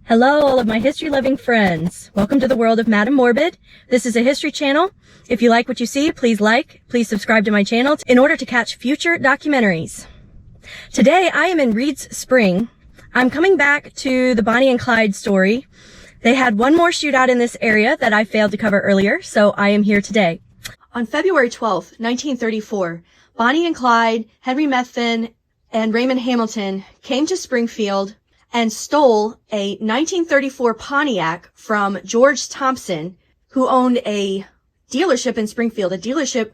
Hello, all of my history-loving friends. Welcome to the world of Madam Morbid. This is a history channel. If you like what you see, please subscribe to my channel in order to catch future documentaries. Today, I am in Reed's Spring. I'm coming back to the Bonnie and Clyde story. They had one more shootout in this area that I failed to cover earlier, so I am here today. On February 12th, 1934, Bonnie and Clyde, Henry Methvin, and Raymond Hamilton came to Springfield and stole a 1934 Pontiac from George Thompson, who owned a dealership in Springfield, a dealership,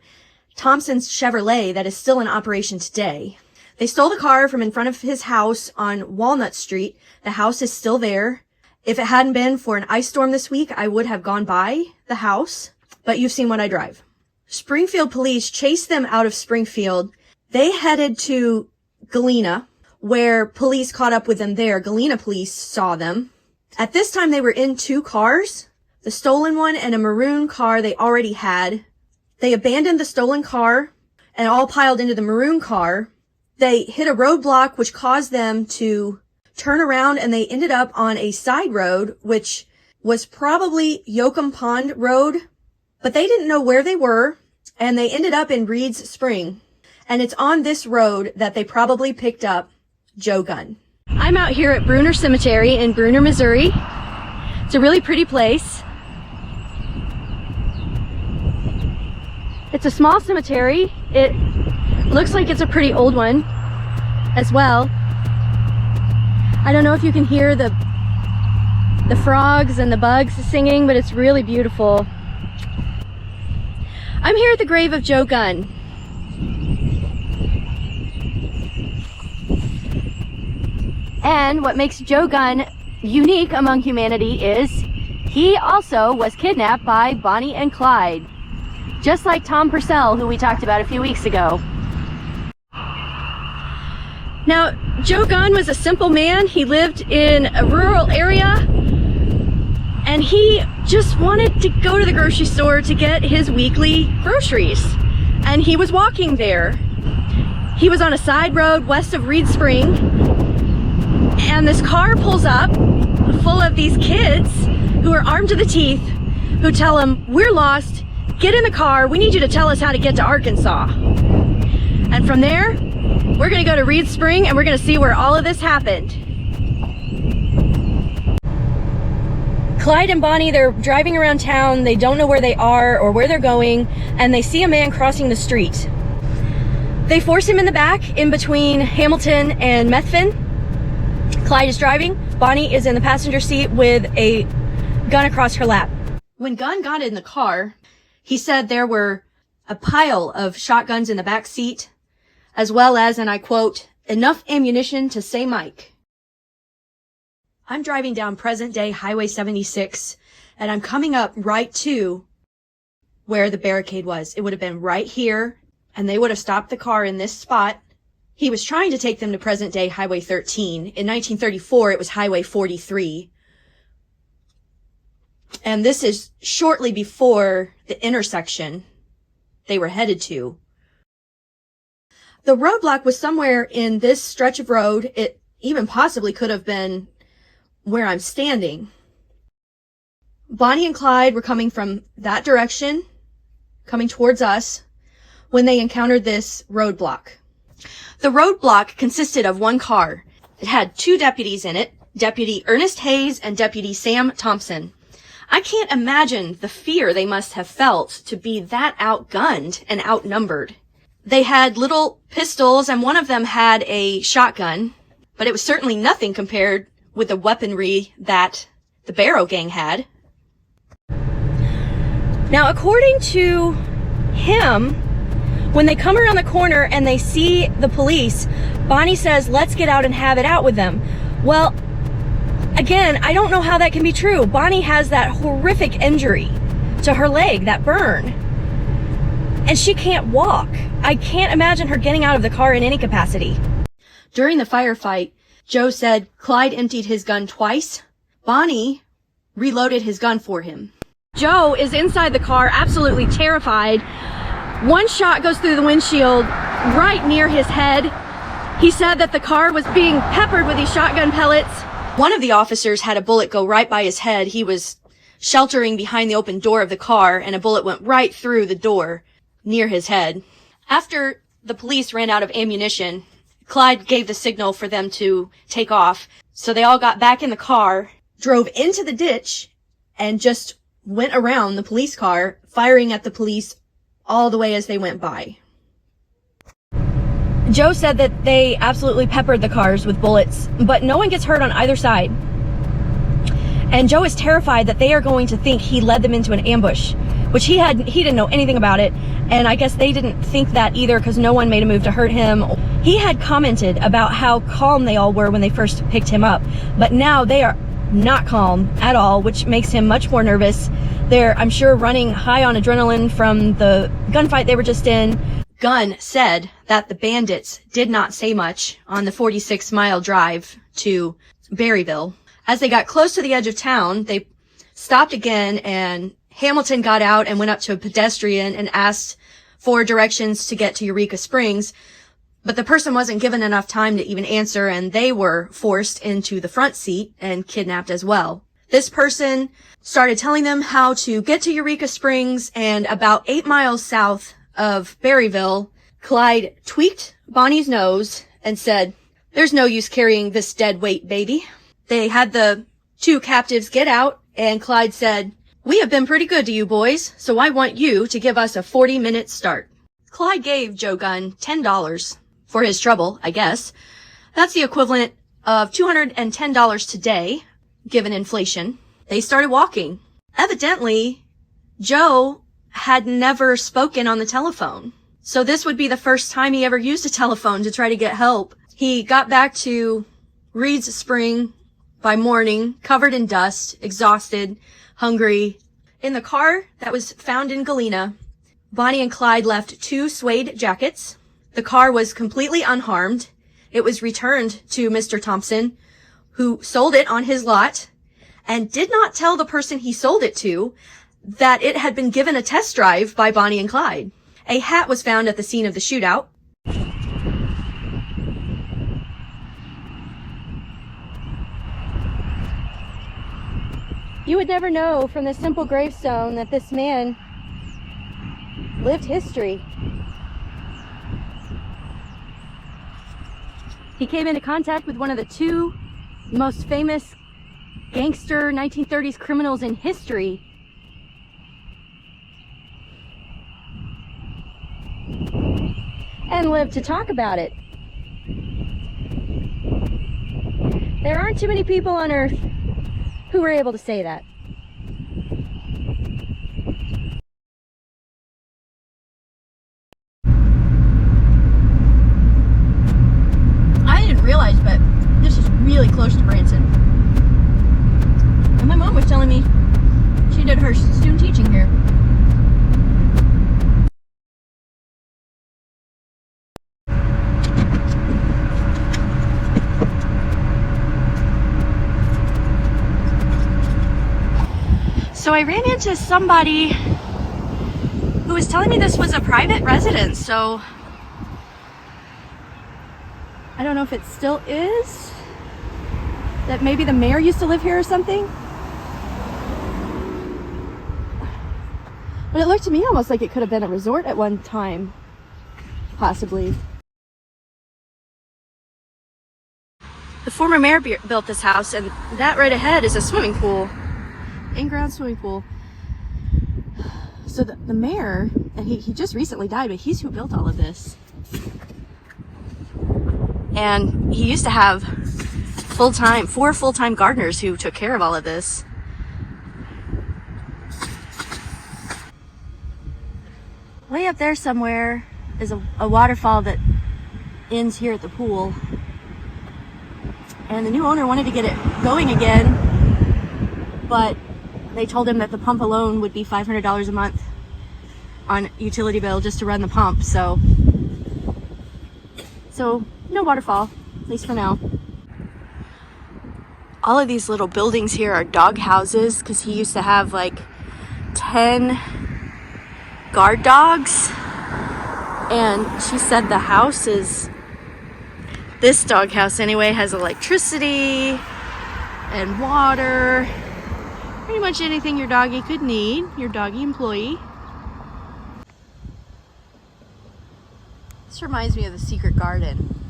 Thompson's Chevrolet, that is still in operation today. They stole the car from in front of his house on Walnut Street. The house is still there. If it hadn't been for an ice storm this week, I would have gone by the house, but you've seen what I drive. Springfield police chased them out of Springfield. They headed to Galena, where police caught up with them there. Galena police saw them. At this time, they were in two cars, the stolen one and a maroon car they already had. They abandoned the stolen car and all piled into the maroon car. They hit a roadblock, which caused them to turn around, and they ended up on a side road, which was probably Yoakum Pond Road, but they didn't know where they were, and they ended up in Reed's Spring. And it's on this road that they probably picked up Joe Gunn. I'm out here at Bruner Cemetery in Bruner, Missouri. It's a really pretty place. It's a small cemetery. It looks like it's a pretty old one as well. I don't know if you can hear the frogs and the bugs singing, but it's really beautiful. I'm here at the grave of Joe Gunn. And what makes Joe Gunn unique among humanity is he also was kidnapped by Bonnie and Clyde, just like Tom Purcell, who we talked about a few weeks ago. Now, Joe Gunn was a simple man. He lived in a rural area, and he just wanted to go to the grocery store to get his weekly groceries. And he was walking there. He was on a side road west of Reed Spring, and this car pulls up full of these kids who are armed to the teeth, who tell him, "We're lost, get in the car, we need you to tell us how to get to Arkansas." And from there, we're gonna go to Reed Spring and we're gonna see where all of this happened. Clyde and Bonnie, they're driving around town, they don't know where they are or where they're going, and they see a man crossing the street. They force him in the back, in between Hamilton and Methvin. Clyde is driving, Bonnie is in the passenger seat with a gun across her lap. When Gunn got in the car, he said there were a pile of shotguns in the back seat, as well as, and I quote, "enough ammunition to say Mike." I'm driving down present-day Highway 76, and I'm coming up right to where the barricade was. It would have been right here, and they would have stopped the car in this spot. He was trying to take them to present-day Highway 13. In 1934, it was Highway 43. And this is shortly before the intersection they were headed to. The roadblock was somewhere in this stretch of road. It even possibly could have been where I'm standing. Bonnie and Clyde were coming from that direction, coming towards us, when they encountered this roadblock. The roadblock consisted of one car. It had two deputies in it, Deputy Ernest Hayes and Deputy Sam Thompson. I can't imagine the fear they must have felt to be that outgunned and outnumbered. They had little pistols, and one of them had a shotgun, but it was certainly nothing compared with the weaponry that the Barrow Gang had. Now, according to him, when they come around the corner and they see the police, Bonnie says, "Let's get out and have it out with them." Well, again, I don't know how that can be true. Bonnie has that horrific injury to her leg, that burn, and she can't walk. I can't imagine her getting out of the car in any capacity. During the firefight, Joe said Clyde emptied his gun twice. Bonnie reloaded his gun for him. Joe is inside the car, absolutely terrified. One shot goes through the windshield right near his head. He said that the car was being peppered with these shotgun pellets. One of the officers had a bullet go right by his head. He was sheltering behind the open door of the car, and a bullet went right through the door near his head. After the police ran out of ammunition, Clyde gave the signal for them to take off. So they all got back in the car, drove into the ditch, and just went around the police car, firing at the police all the way as they went by. Joe said that they absolutely peppered the cars with bullets, but no one gets hurt on either side. And Joe is terrified that they are going to think he led them into an ambush, which he didn't know anything about it. And I guess they didn't think that either because no one made a move to hurt him. He had commented about how calm they all were when they first picked him up, but now they are not calm at all, which makes him much more nervous. They're, I'm sure, running high on adrenaline from the gunfight they were just in. Gunn said that the bandits did not say much on the 46-mile drive to Berryville. As they got close to the edge of town, they stopped again, and Hamilton got out and went up to a pedestrian and asked for directions to get to Eureka Springs. But the person wasn't given enough time to even answer, and they were forced into the front seat and kidnapped as well. This person started telling them how to get to Eureka Springs, and about 8 miles south of Berryville, Clyde tweaked Bonnie's nose and said, "There's no use carrying this dead weight, baby." They had the two captives get out, and Clyde said, "We have been pretty good to you boys, so I want you to give us a 40-minute start." Clyde gave Joe Gunn $10 for his trouble, I guess. That's the equivalent of $210 today, given inflation. They started walking. Evidently, Joe had never spoken on the telephone. So this would be the first time he ever used a telephone to try to get help. He got back to Reed's Spring by morning, covered in dust, exhausted, hungry. In the car that was found in Galena, Bonnie and Clyde left 2 suede jackets. The car was completely unharmed. It was returned to Mr. Thompson, who sold it on his lot and did not tell the person he sold it to that it had been given a test drive by Bonnie and Clyde. A hat was found at the scene of the shootout. You would never know from this simple gravestone that this man lived history. He came into contact with one of the 2 most famous gangster 1930s criminals in history. And lived to talk about it. There aren't too many people on Earth who were able to say that. I didn't realize, but this is really close to Branson. And my mom was telling me she did her student teaching here. So I ran into somebody who was telling me this was a private residence, so I don't know if it still is, that maybe the mayor used to live here or something. But it looked to me almost like it could have been a resort at one time, possibly. The former mayor built this house, and that right ahead is a swimming pool. In-ground swimming pool. So the mayor, and he just recently died, but he's who built all of this. And he used to have 4 full-time gardeners who took care of all of this. Way up there somewhere is a waterfall that ends here at the pool. And the new owner wanted to get it going again, but they told him that the pump alone would be $500 a month on utility bill just to run the pump. So no waterfall, at least for now. All of these little buildings here are dog houses because he used to have like 10 guard dogs. And she said the house is, this dog house anyway, has electricity and water. Pretty much anything your doggy could need, your doggy employee. This reminds me of the Secret Garden.